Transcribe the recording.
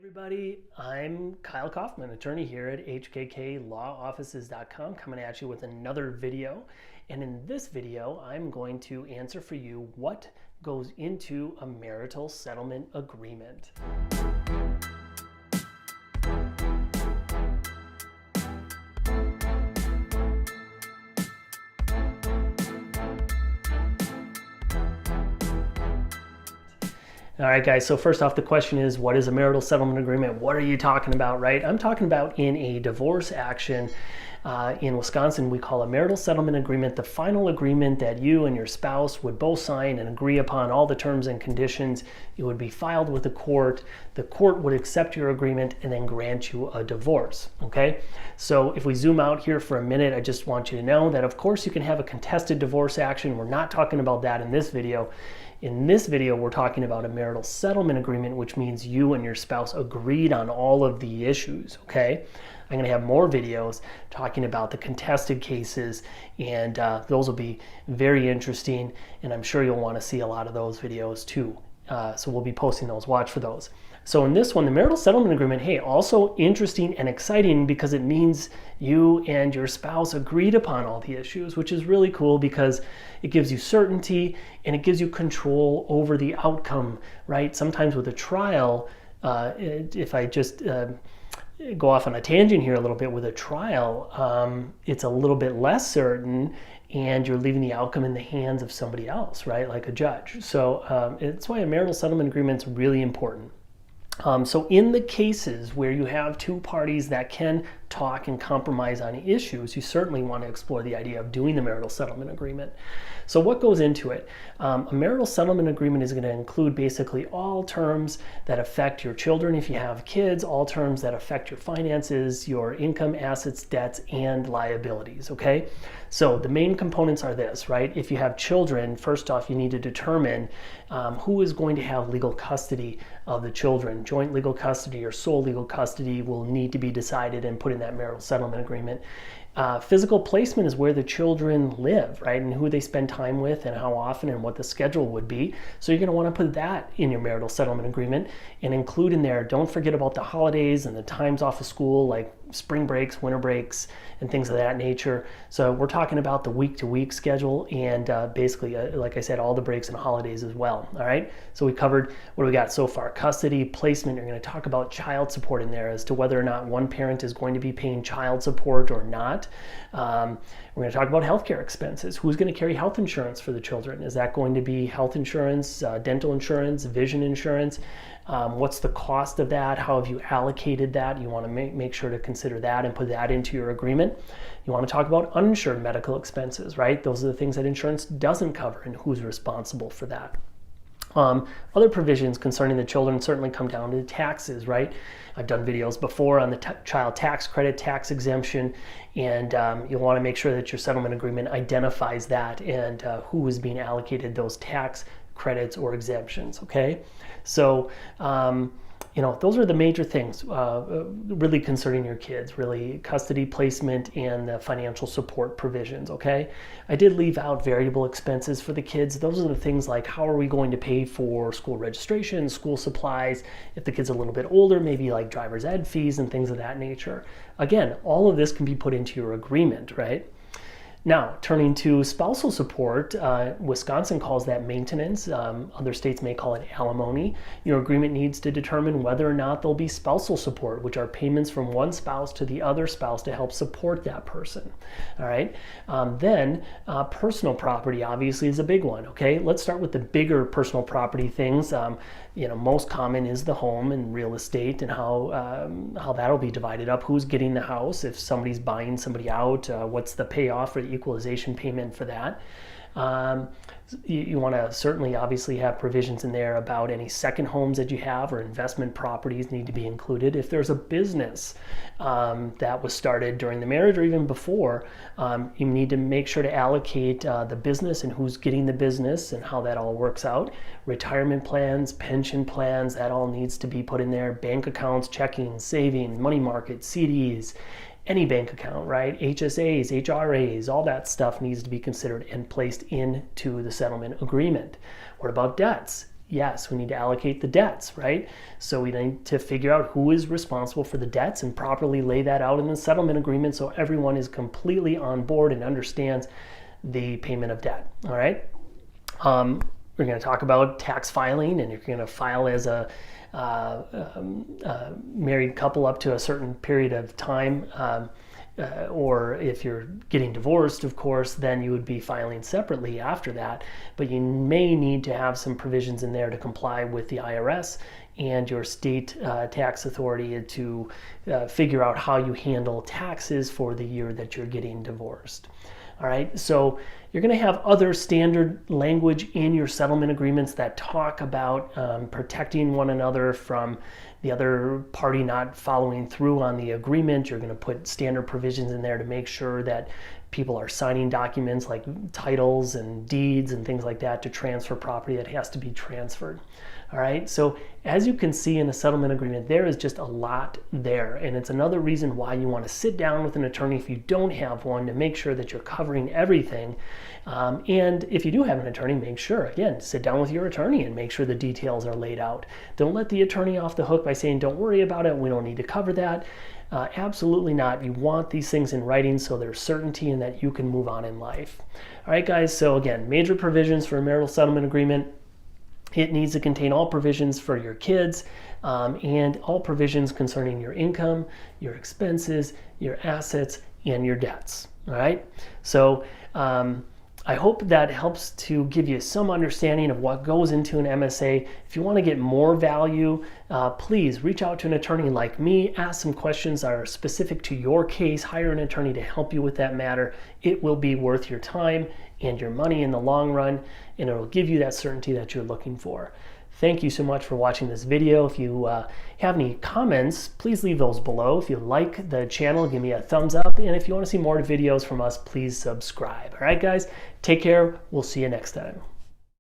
Everybody, I'm Kyle Kaufman, attorney here at hkklawoffices.com, coming at you with another video. And in this video, I'm going to answer for you what goes into a marital settlement agreement. All right, guys, so first off, the question is, what is a marital settlement agreement? What are you talking about, right? I'm talking about in a divorce action in Wisconsin, we call a marital settlement agreement the final agreement that you and your spouse would both sign and agree upon all the terms and conditions. It would be filed with the court. The court would accept your agreement and then grant you a divorce, okay? So if we zoom out here for a minute, I just want you to know that, of course, you can have a contested divorce action. We're not talking about that in this video. In this video, we're talking about a marital settlement agreement, which means you and your spouse agreed on all of the issues, okay? I'm going to have more videos talking about the contested cases, and those will be very interesting, and I'm sure you'll want to see a lot of those videos too. So we'll be posting those. Watch for those. So in this one, the marital settlement agreement, hey, also interesting and exciting because it means you and your spouse agreed upon all the issues, which is really cool because it gives you certainty and it gives you control over the outcome, right? Sometimes with a trial, if I just go off on a tangent here a little bit, with a trial, it's a little bit less certain and you're leaving the outcome in the hands of somebody else, right? Like a judge. So it's why a marital settlement agreement is really important. So in the cases where you have two parties that can talk and compromise on issues, you certainly want to explore the idea of doing the marital settlement agreement. So what goes into it? A marital settlement agreement is going to include basically all terms that affect your children if you have kids, all terms that affect your finances, your income, assets, debts, and liabilities, okay? So the main components are this, right? If you have children, first off, you need to determine who is going to have legal custody of the children. Joint legal custody or sole legal custody will need to be decided and put in that marital settlement agreement. Physical placement is where the children live, right? And who they spend time with and how often and what the schedule would be. So you're going to want to put that in your marital settlement agreement and include in there, don't forget about the holidays and the times off of school, like spring breaks, winter breaks, and things of that nature. So we're talking about the week-to-week schedule and basically, like I said, all the breaks and holidays as well, all right? So we covered, what do we got so far? Custody, placement. You're going to talk about child support in there as to whether or not one parent is going to be paying child support or not. We're going to talk about healthcare expenses. Who's going to carry health insurance for the children? Is that going to be health insurance, dental insurance, vision insurance? What's the cost of that? How have you allocated that? You want to make sure to consider that and put that into your agreement. You want to talk about uninsured medical expenses, right? Those are the things that insurance doesn't cover and who's responsible for that. Other provisions concerning the children certainly come down to taxes, right? I've done videos before on the child tax credit, tax exemption, and you'll want to make sure that your settlement agreement identifies that and who is being allocated those tax credits or exemptions, okay? So, those are the major things really concerning your kids, really custody, placement, and the financial support provisions, okay? I did leave out variable expenses for the kids. Those are the things like how are we going to pay for school registration, school supplies, if the kid's a little bit older, maybe like driver's ed fees and things of that nature. Again, all of this can be put into your agreement, right? Now, turning to spousal support, Wisconsin calls that maintenance. Other states may call it alimony. Your agreement needs to determine whether or not there'll be spousal support, which are payments from one spouse to the other spouse to help support that person. All right. Then personal property obviously is a big one. Okay. Let's start with the bigger personal property things. Most common is the home and real estate and how that'll be divided up. Who's getting the house? If somebody's buying somebody out, what's the payoff or the equalization payment for that? You want to certainly obviously have provisions in there about any second homes that you have or investment properties need to be included. If there's a business that was started during the marriage or even before, you need to make sure to allocate the business and who's getting the business and how that all works out. Retirement plans, pension plans, that all needs to be put in there. Bank accounts, checking, saving, money market, CDs, any bank account, right? HSAs, HRAs, all that stuff needs to be considered and placed into the settlement agreement. What about debts? Yes, we need to allocate the debts, right? So we need to figure out who is responsible for the debts and properly lay that out in the settlement agreement so everyone is completely on board and understands the payment of debt, all right? We're going to talk about tax filing, and you're going to file as a married couple up to a certain period of time. Or if you're getting divorced, of course, then you would be filing separately after that. But you may need to have some provisions in there to comply with the IRS and your state tax authority to figure out how you handle taxes for the year that you're getting divorced. All right, so you're going to have other standard language in your settlement agreements that talk about protecting one another from the other party not following through on the agreement. You're going to put standard provisions in there to make sure that people are signing documents like titles and deeds and things like that to transfer property that has to be transferred. All right, so as you can see in a settlement agreement, there is just a lot there, and it's another reason why you want to sit down with an attorney if you don't have one to make sure that you're covering everything. And if you do have an attorney, make sure, again, sit down with your attorney and make sure the details are laid out. Don't let the attorney off the hook by saying, don't worry about it, we don't need to cover that. Absolutely not. You want these things in writing so there's certainty and that you can move on in life. All right, guys, so again, major provisions for a marital settlement agreement. It needs to contain all provisions for your kids and all provisions concerning your income, your expenses, your assets, and your debts. All right. So I hope that helps to give you some understanding of what goes into an MSA. If you want to get more value, please reach out to an attorney like me, ask some questions that are specific to your case, hire an attorney to help you with that matter. It will be worth your time and your money in the long run, and it will give you that certainty that you're looking for. Thank you so much for watching this video. If you have any comments, please leave those below. If you like the channel, give me a thumbs up. And if you want to see more videos from us, please subscribe. All right, guys, take care. We'll see you next time.